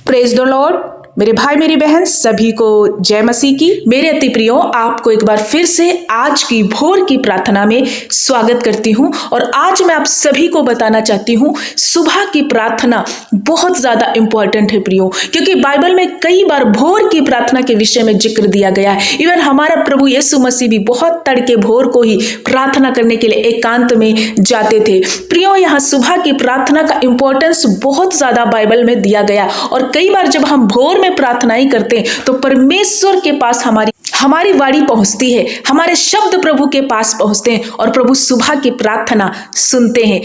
Praise the Lord. मेरे भाई मेरी बहन सभी को जय मसीह की। मेरे अति प्रियो, आपको एक बार फिर से आज की भोर की प्रार्थना में स्वागत करती हूं। और आज मैं आप सभी को बताना चाहती हूं, सुबह की प्रार्थना बहुत ज्यादा इंपॉर्टेंट है प्रियो, क्योंकि बाइबल में कई बार भोर की प्रार्थना के विषय में जिक्र दिया गया है। इवन हमारा प्रभु यीशु मसीह भी बहुत तड़के भोर को ही प्रार्थना करने के लिए एकांत में जाते थे। प्रियो, यहाँ सुबह की प्रार्थना का इंपॉर्टेंस बहुत ज्यादा बाइबल में दिया गया। और कई बार जब हम भोर में प्रार्थनाएं करते हैं तो परमेश्वर के पास हमारी वाणी पहुंचती है, हमारे शब्द प्रभु के पास पहुंचते हैं और प्रभु सुबह की प्रार्थना सुनते हैं।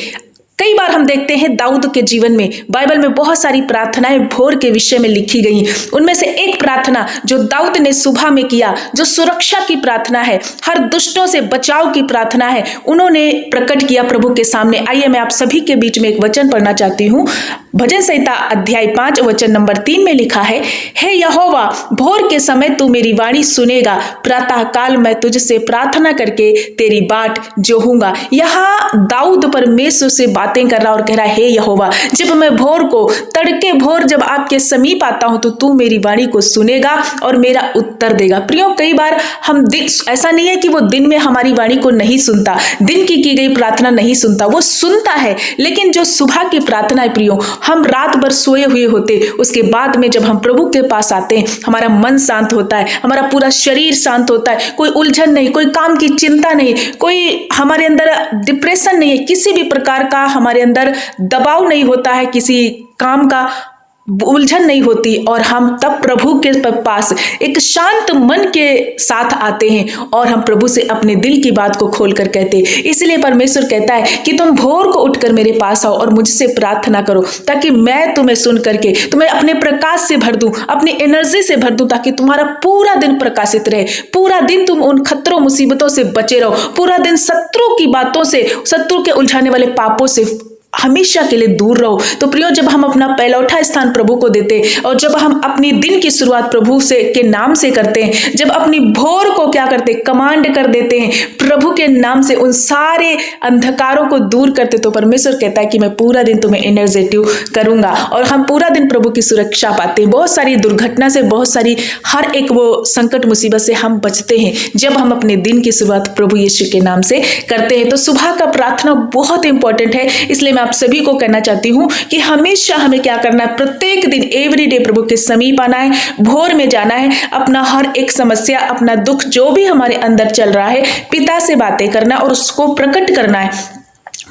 कई बार हम देखते हैं दाऊद के जीवन में बाइबल में बहुत सारी प्रार्थनाएं भोर के विषय में लिखी गई। उनमें से एक प्रार्थना जो दाऊद ने सुबह में किया, जो सुरक्षा की प्रार्थना है, हर दुष्टों से बचाव की प्रार्थना है, उन्होंने प्रकट किया प्रभु के सामने। आइए मैं आप सभी के बीच में एक वचन पढ़ना चाहती हूँ। भजन संहिता अध्याय 5 वचन नंबर 3 में लिखा है, हे यहोवा, भोर के समय तू मेरी वाणी सुनेगा, प्रातः काल मैं तुझसे प्रार्थना करके तेरी बाट जोहूंगा। यहाँ दाऊद परमेश्वर से बातें कर रहा और कह रहा है, हे यहोवा, जब मैं भोर को तड़के भोर जब आपके समीप आता हूं तो तू मेरी वाणी को सुनेगा और मेरा उत्तर देगा। प्रियो, कई बार हम ऐसा नहीं है कि वो दिन में हमारी वाणी को नहीं सुनता, दिन की गई प्रार्थना नहीं सुनता, वो सुनता है। लेकिन जो सुबह की प्रार्थना है प्रियो, हम रात भर सोए हुए होते, उसके बाद में जब हम प्रभु के पास आते हैं, हमारा मन शांत होता है, हमारा पूरा शरीर शांत होता है, कोई उलझन नहीं, कोई काम की चिंता नहीं, कोई हमारे अंदर डिप्रेशन नहीं है, किसी भी प्रकार का हमारे अंदर दबाव नहीं होता है, किसी काम का उलझन नहीं होती। और हम तब प्रभु के पास एक शांत मन के साथ आते हैं और हम प्रभु से अपने दिल की बात को खोलकर कहते हैं। इसलिए परमेश्वर कहता है कि तुम भोर को उठकर मेरे पास आओ और मुझसे प्रार्थना करो, ताकि मैं तुम्हें सुन करके तुम्हें अपने प्रकाश से भर दूं, अपनी एनर्जी से भर दूं, ताकि तुम्हारा पूरा दिन प्रकाशित रहे, पूरा दिन तुम उन खतरों मुसीबतों से बचे रहो, पूरा दिन शत्रु की बातों से, शत्रु के उलझाने वाले पापों से हमेशा के लिए दूर रहो। तो प्रियो, जब हम अपना पहलौठा स्थान प्रभु को देते और जब हम अपनी दिन की शुरुआत प्रभु से के नाम से करते हैं, जब अपनी भोर को क्या करते, कमांड कर देते हैं प्रभु के नाम से, उन सारे अंधकारों को दूर करते, तो परमेश्वर कहता है कि मैं पूरा दिन तुम्हें एनर्जेटिव करूंगा और हम पूरा दिन प्रभु की सुरक्षा पाते हैं। बहुत सारी दुर्घटना से, बहुत सारी हर एक वो संकट मुसीबत से हम बचते हैं जब हम अपने दिन की शुरुआत प्रभु यीशु के नाम से करते हैं। तो सुबह का प्रार्थना बहुत इंपॉर्टेंट है। इसलिए आप सभी को कहना चाहती हूं कि हमेशा हमें क्या करना है, प्रत्येक दिन एवरीडे प्रभु के समीप आना है, भोर में जाना है, अपना हर एक समस्या, अपना दुख, जो भी हमारे अंदर चल रहा है, पिता से बातें करना और उसको प्रकट करना है।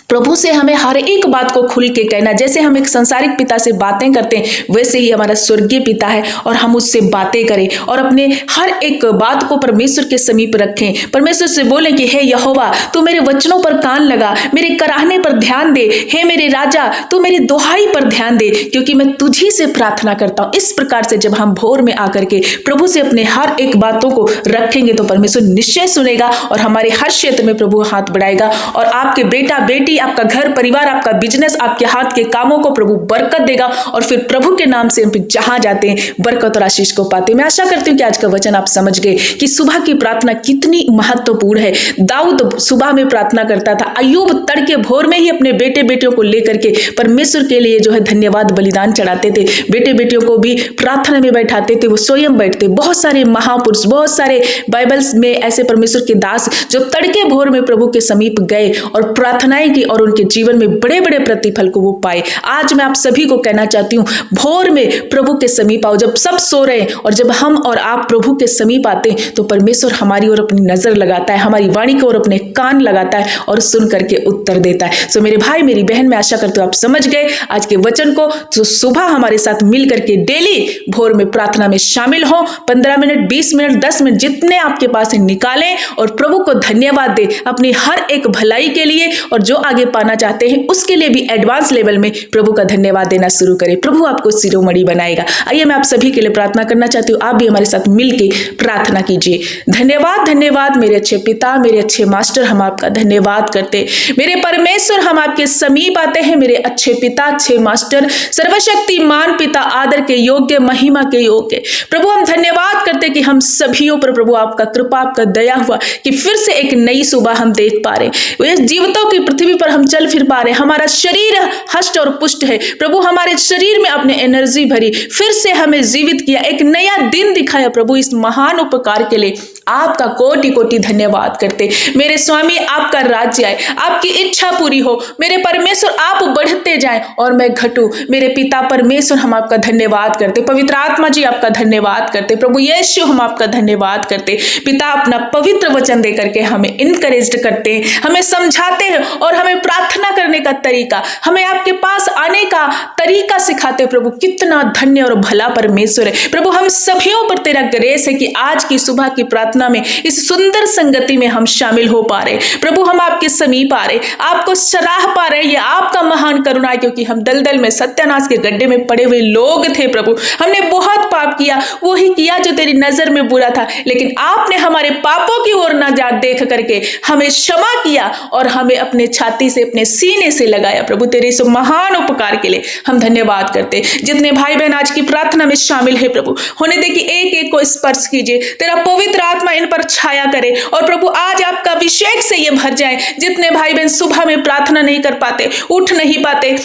प्रभु से हमें हर एक बात को खुल के कहना। जैसे हम एक संसारिक पिता से बातें करते हैं, वैसे ही हमारा स्वर्गीय पिता है और हम उससे बातें करें और अपने हर एक बात को परमेश्वर के समीप रखें। परमेश्वर से बोलें कि हे यहोवा, तू मेरे वचनों पर कान लगा, मेरे कराहने पर ध्यान दे, हे मेरे राजा, तू मेरी दुहाई पर ध्यान दे, क्योंकि मैं तुझी से प्रार्थना करता हूं। इस प्रकार से जब हम भोर में आकर के प्रभु से अपने हर एक बातों को रखेंगे तो परमेश्वर निश्चय सुनेगा और हमारे हर क्षेत्र में प्रभु हाथ बढ़ाएगा और आपके बेटा बेटी, आपका घर परिवार, आपका बिजनेस, आपके हाथ के कामों को प्रभु बरकत देगा और फिर प्रभु के नाम से हम जहां जाते हैं बरकत और आशीष को पाते हैं। मैं आशा करती हूँ कि आज का वचन आप समझ गए कि सुबह की प्रार्थना कितनी महत्वपूर्ण है। दाऊद सुबह में प्रार्थना करता था, अय्यूब तड़के भोर में ही अपने बेटे बेटियों को लेकर के परमेश्वर के लिए जो है धन्यवाद बलिदान चढ़ाते थे, बेटे बेटियों को भी प्रार्थना में बैठाते थे, वो स्वयं बैठते। बहुत सारे महापुरुष, बहुत सारे बाइबल्स में ऐसे परमेश्वर के दास जो तड़के भोर में प्रभु के समीप गए और प्रार्थनाएं की और उनके जीवन में बड़े बड़े प्रतिफल को वो पाए। आज मैं आप सभी को कहना चाहती हूँ, भोर में प्रभु के समीप आओ। जब सब सो रहे हैं और जब हम और आप प्रभु के समीप आते हैं तो परमेश्वर हमारी ओर अपनी नजर लगाता है, हमारी वाणी की ओर अपने कान लगाता है और सुन करके उत्तर देता है। सो मेरे भाई मेरी बहन, मैं आशा करती हूँ आप समझ गए आज के वचन को। तो सुबह हमारे साथ मिल करके डेली भोर में प्रार्थना में शामिल हो। 15 मिनट, 20 मिनट, 10 मिनट जितने आपके पास है निकालें और प्रभु को धन्यवाद दें अपनी हर एक भलाई के लिए और जो आगे पाना चाहते हैं उसके लिए भी एडवांस लेवल में प्रभु का धन्यवाद देना शुरू करें। प्रभु आपको शिरोमणि बनाएगा। आइए मैं आप सभी के लिए प्रार्थना करना चाहती हूँ, आप भी हमारे साथ मिलके प्रार्थना कीजिए। धन्यवाद, धन्यवाद मेरे अच्छे पिता, मेरे अच्छे मास्टर, हम आपका धन्यवाद करते। मेरे परमेश्वर, हम आपके समीप आते हैं, मेरे अच्छे पिता, अच्छे मास्टर, सर्वशक्तिमान पिता, आदर के योग्य, महिमा के योग्य प्रभु, हम धन्यवाद करते कि हम सभी पर प्रभु आपका कृपा, आपका दया हुआ कि फिर से एक नई सुबह हम देख पा रहे। जीवितों की पृथ्वी पर पर हम चल फिर पा रहे, हमारा शरीर हष्ट और पुष्ट है प्रभु, हमारे शरीर में आपने एनर्जी भरी, फिर से हमें जीवित किया, एक नया दिन दिखाया प्रभु, इस महान उपकार के लिए आपका कोटि कोटि धन्यवाद करते। मेरे स्वामी आपका राज्य आए, आपकी इच्छा पूरी हो, मेरे परमेश्वर आप बढ़ते जाएं और मैं घटूं। मेरे पिता परमेश्वर हम आपका धन्यवाद करते, पवित्र आत्मा जी आपका धन्यवाद करते, प्रभु यीशु हम आपका धन्यवाद करते। पिता अपना पवित्र वचन दे करके हमें इनकरेज करते हैं, हमें समझाते हैं और हमें प्रार्थना करने का तरीका, हमें आपके पास आने का तरीका सिखाते। प्रभु कितना धन्य और भला परमेश्वर है प्रभु, हम सभियों पर तेरा ग्रेस है कि आज की सुबह की प्रार्थना में इस सुंदर संगति में हम शामिल हो पा रहे प्रभु, हम आपके समीप आ रहे, आपको सराह पा रहे, ये आपका महान करुणा है, क्योंकि हम दलदल में सत्यानाश के गड्ढे में पड़े हुए लोग थे प्रभु, हमने बहुत पाप किया, वो ही किया जो तेरी नजर में बुरा था, लेकिन आपने हमारे पापों की ओर न जा देख करके हमें क्षमा किया और हमें अपने छाती से, अपने सीने से लगाया। प्रभु तेरे इस महान उपकार के लिए हम धन्यवाद करते। जितने भाई बहन आज की प्रार्थना में शामिल है प्रभु, होने दे कि एक एक को स्पर्श कीजिए, तेरा पवित्र आत्मा इन पर छाया करे और प्रभु आज आपका अभिषेक से ये भर जाए। जितने भाई बहन सुबह में प्रार्थना नहीं कर पाते, उठ नहीं पाते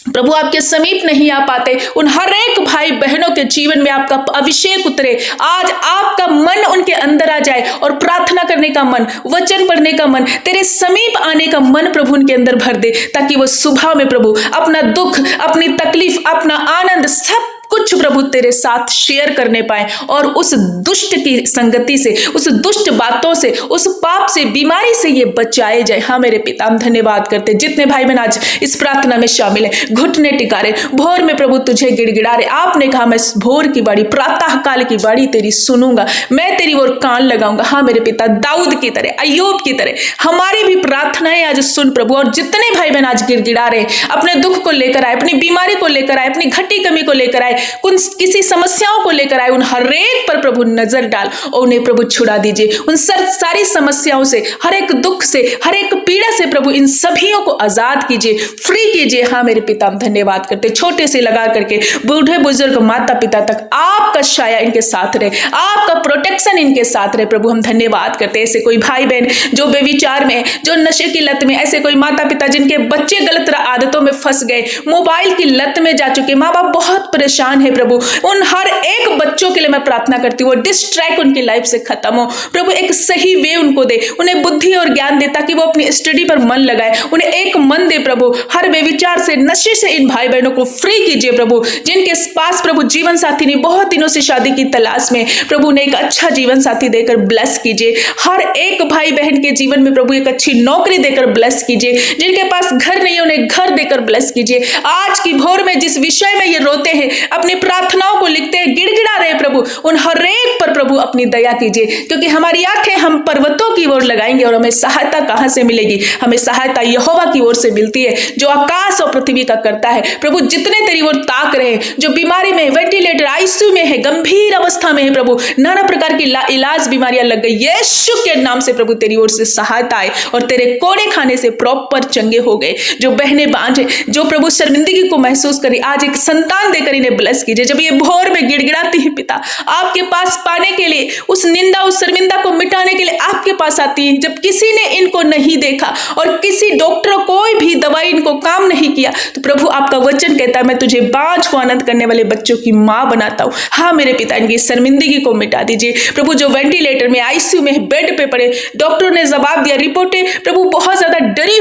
प्रभु, आपके समीप नहीं आ पाते, उन हर एक भाई बहनों के जीवन में आपका अभिषेक उतरे, आज आपका मन उनके अंदर आ जाए और प्रार्थना करने का मन, वचन पढ़ने का मन, तेरे समीप आने का मन प्रभु उनके अंदर भर दे, ताकि वो सुबह में प्रभु अपना दुख, अपनी तकलीफ, अपना आनंद सब कुछ प्रभु तेरे साथ शेयर करने पाए और उस दुष्ट की संगति से, उस दुष्ट बातों से, उस पाप से, बीमारी से ये बचाए जाए। हाँ मेरे पिता हम धन्यवाद करते। जितने भाई बहन आज इस प्रार्थना में शामिल है, घुटने टिका रहे, भोर में प्रभु तुझे गिड़गिड़ा रहे, आपने कहा मैं भोर की बाड़ी, प्रातः काल की बाड़ी तेरी सुनूंगा, मैं तेरी ओर कान लगाऊंगा। हाँ मेरे पिता, दाऊद की तरह, अय्यूब की तरह हमारी भी प्रार्थनाएं आज सुन प्रभु, और जितने भाई बहन आज गिड़गिड़ा रहे, अपने दुख को लेकर आए, अपनी बीमारी को लेकर आए, अपनी घटी कमी को लेकर आए, किसी समस्याओं को लेकर आए, उन हर एक पर प्रभु नजर डाल और उन्हें प्रभु छुड़ा दीजिए, उन सारी समस्याओं से, हर एक दुख से, हर एक पीड़ा से प्रभु इन सभियों को आजाद कीजिए, फ्री कीजिए। हाँ मेरे पिता हम धन्यवाद करते, छोटे से लगा करके बूढ़े बुजुर्ग माता पिता तक आपका छाया इनके साथ रहे, आपका प्रोटेक्शन इनके साथ रहे प्रभु, हम धन्यवाद करते। ऐसे कोई भाई बहन जो बेविचार में, जो नशे की लत में, ऐसे कोई माता पिता जिनके बच्चे गलत आदतों में फंस गए, मोबाइल की लत में जा चुके, माँ बाप बहुत परेशान है प्रभु, उन हर एक बच्चों के लिए मैं प्रार्थना करती हूँ, डिस्ट्रैक्ट उनकी लाइफ से खत्म हो प्रभु, एक सही वे उनको दे, उन्हें बुद्धि और ज्ञान दे ताकि वो अपनी स्टडी पर मन लगाए, उन्हें एक मन दे प्रभु, हर बेविचार से, नशे से इन भाई बहनों को फ्री कीजिए प्रभु, जिनके पास प्रभु जीवन साथी नहीं, बहुत दिनों से शादी की तलाश में प्रभु ने एक अच्छा जीवन साथी देकर ब्लेस कीजिए, हर एक भाई बहन के जीवन में प्रभु एक अच्छी नौकरी देकर ब्लेस कीजिए, जिनके पास घर नहीं उन्हें घर देकर ब्लेस कीजिए। आज की भोर में जिस विषय में ये रोते हैं, अपनी प्रार्थनाओं को लिखते हैं, गिड़गिड़ा रहे प्रभु, उन हर एक पर प्रभु अपनी दया कीजिए, क्योंकि हमारी आंखें हम पर्वतों की ओर लगाएंगे और हमें सहायता कहां से मिलेगी? हमें सहायता यहोवा की ओर से मिलती है, जो आकाश और पृथ्वी का करता है। प्रभु जितने तेरी ओर ताक रहे, जो बीमारी में, वेंटिलेटर, आईसीयू में है, गंभीर अवस्था में है प्रभु, नाना प्रकार की इलाज बीमारियां लग गई, यीशु के नाम से प्रभु तेरी ओर से सहायता आए और तेरे कोड़े खाने से प्रॉपर चंगे हो गए। जो बहनें बांझे, जो प्रभु शर्मिंदगी को महसूस करी, आज एक संतान देकर इन्हें ब्लेस कीजिए। जब ये भोर में गिड़गिड़ाती है पिता, आपके पास पाने के लिए, उस निंदा, उस शर्मिंदा को मिटाने के लिए आपके पास आती है, जब किसी ने इनको नहीं देखा और किसी डॉक्टर कोई भी दवाई इनको काम नहीं किया, तो प्रभु आपका वचन कहता है मैं तुझे बांझ को आनंद करने वाले बच्चों की मां बनाता हूं। हाँ मेरे पिता, इनकी शर्मिंदगी को मिटा दीजिए प्रभु। जो वेंटिलेटर में, आईसीयू में, बेड पे पड़े, डॉक्टरों ने जवाब दिया, रिपोर्टें प्रभु बहुत ज्यादा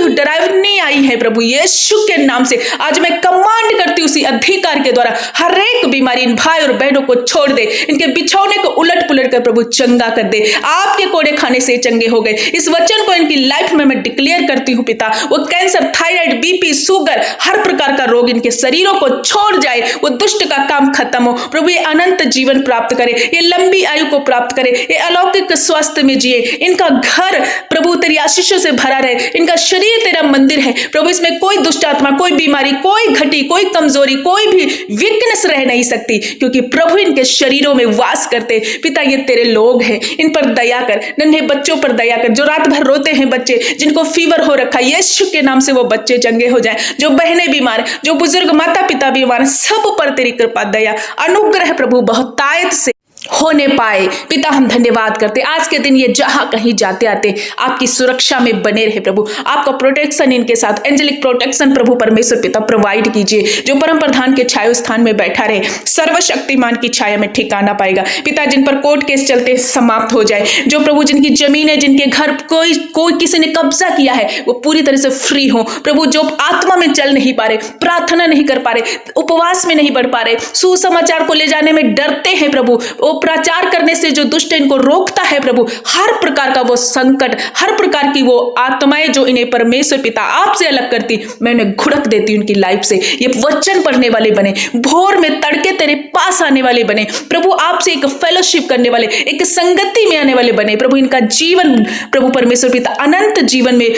डरावनी आई है प्रभु, यीशु के नाम से आज मैं कमांड करती हूं, उसी अधिकार के द्वारा हर एक बीमारी इन भाई और बहनों को छोड़ दे, इनके बिछौने को उलट पुलट कर प्रभु चंगा कर दे। आपके कोड़े खाने से चंगे हो गए। इस वचन को इनकी लाइफ में मैं डिक्लेयर करती हूं पिता, वो कैंसर, थायराइड, बीपी, शुगर, हर प्रकार का रोग इनके शरीरों को छोड़ जाए, वो दुष्ट का काम खत्म हो प्रभु, ये अनंत जीवन प्राप्त करे, ये लंबी आयु को प्राप्त करे, ये अलौकिक स्वास्थ्य में जिए, इनका घर प्रभु तेरी आशीषों से भरा रहे, इनका शरीर तेरा मंदिर है प्रभु, इसमें कोई दुष्ट आत्मा, कोई बीमारी, कोई घटी, कोई कमजोरी, कोई भी वीकनेस रह नहीं सकती, क्योंकि प्रभु इनके शरीरों में वास करते। पिता ये तेरे लोग हैं, इन पर दया कर, नन्हे बच्चों पर दया कर, जो रात भर रोते हैं बच्चे, जिनको फीवर हो रखा है, यीशु के नाम से वो बच्चे चंगे हो जाएं, जो बहनें बीमार, जो बुजुर्ग माता पिता बीमार, सब पर तेरी कृपा, दया, अनुग्रह प्रभु बहुतायत से होने पाए। पिता हम धन्यवाद करते, आज के दिन ये जहां कहीं जाते आते आपकी सुरक्षा में बने रहे प्रभु, आपका प्रोटेक्शन इनके साथ, एंजेलिक प्रोटेक्शन प्रभु परमेश्वर पिता प्रोवाइड कीजिए। जो परम प्रधान के छाया स्थान में बैठा रहे, सर्वशक्तिमान की छाया में ठिकाना पाएगा पिता। जिन पर कोर्ट केस चलते समाप्त हो जाए, जो प्रभु जिनकी जमीन है, जिनके घर कोई किसी ने कब्जा किया है, वो पूरी तरह से फ्री हो प्रभु। जो आत्मा में चल नहीं पा रहे, प्रार्थना नहीं कर पा रहे, उपवास में नहीं बढ़ पा रहे, सुसमाचार को ले जाने में डरते हैं प्रभु, वो प्रचार करने से जो दुष्ट इनको रोकता है प्रभु, हर प्रकार का वो संकट, हर प्रकार की वो आत्माएं जो इन्हें परमेश्वर पिता आपसे अलग करती, मैं उन्हें घुड़क देती उनकी लाइफ से। ये वचन पढ़ने वाले बने, भोर में तड़के तेरे पास आने वाले बने प्रभु, आपसे एक फेलोशिप करने वाले, एक संगति में आने वाले बने प्रभु। इनका जीवन प्रभु परमेश्वर पिता अनंत जीवन में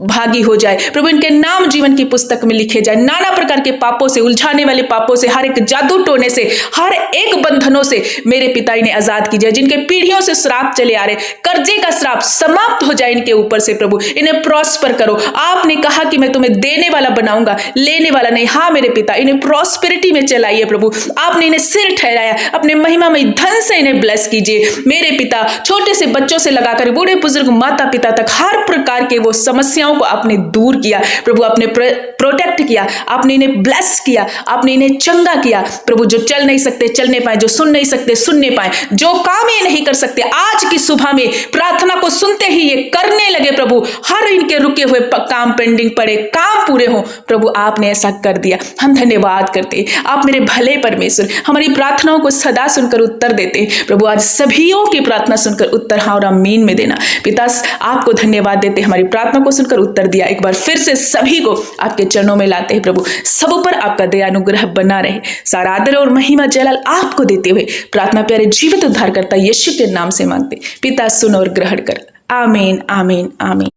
भागी हो जाए प्रभु। इनके नाम जीवन की पुस्तक में लिखे जाए। नाना प्रकार के पापों से, उलझाने वाले पापों से, हर एक जादू टोने से, हर एक बंधनों से मेरे पिता इन्हें आजाद कीजिए। जिनके पीढ़ियों से श्राप चले आ रहे, कर्जे का श्राप समाप्त हो जाए इनके ऊपर से प्रभु। इन्हें प्रॉस्पर करो। आपने कहा कि मैं तुम्हें देने वाला बनाऊंगा, लेने वाला नहीं। हाँ मेरे पिता, इन्हें प्रॉस्पेरिटी में चलाइए प्रभु। आपने इन्हें सिर ठहराया, अपने महिमामय धन से इन्हें ब्लेस कीजिए मेरे पिता। छोटे से बच्चों से लगाकर बूढ़े बुजुर्ग माता पिता तक हर प्रकार के वो समस्याओं को आपने दूर किया प्रभु, आपने प्रोटेक्ट किया, आपने इन्हें ब्लेस किया, आपने इन्हें चंगा किया प्रभु। जो चल नहीं सकते चलने पाए, जो सुन नहीं सकते सुनने पाए, जो काम ये नहीं कर सकते, आज की सुबह में प्रार्थना को सुनते ही ये करने लगे प्रभु। हर इनके रुके हुए काम पेंडिंग पड़े, काम पूरे हो प्रभु। आपने ऐसा कर दिया, हम धन्यवाद करते। आप मेरे भले परमेश्वर, हमारी प्रार्थनाओं को सदा सुनकर उत्तर देते प्रभु। आज सभीयों की प्रार्थना सुनकर उत्तर हाँ और आमीन में देना पिता। आपको धन्यवाद देते, हमारी प्रार्थना को सुनकर उत्तर दिया। एक बार फिर से सभी को आपके चरणों में लाते हैं प्रभु। सब पर आपका दया अनुग्रह बना रहे। सारा आदर और महिमा जलाल आपको देते हुए प्रार्थना प्यारे जीवित उद्धारकर्ता यीशु के नाम से मांगते पिता, सुन और ग्रहण कर। आमीन आमीन आमीन।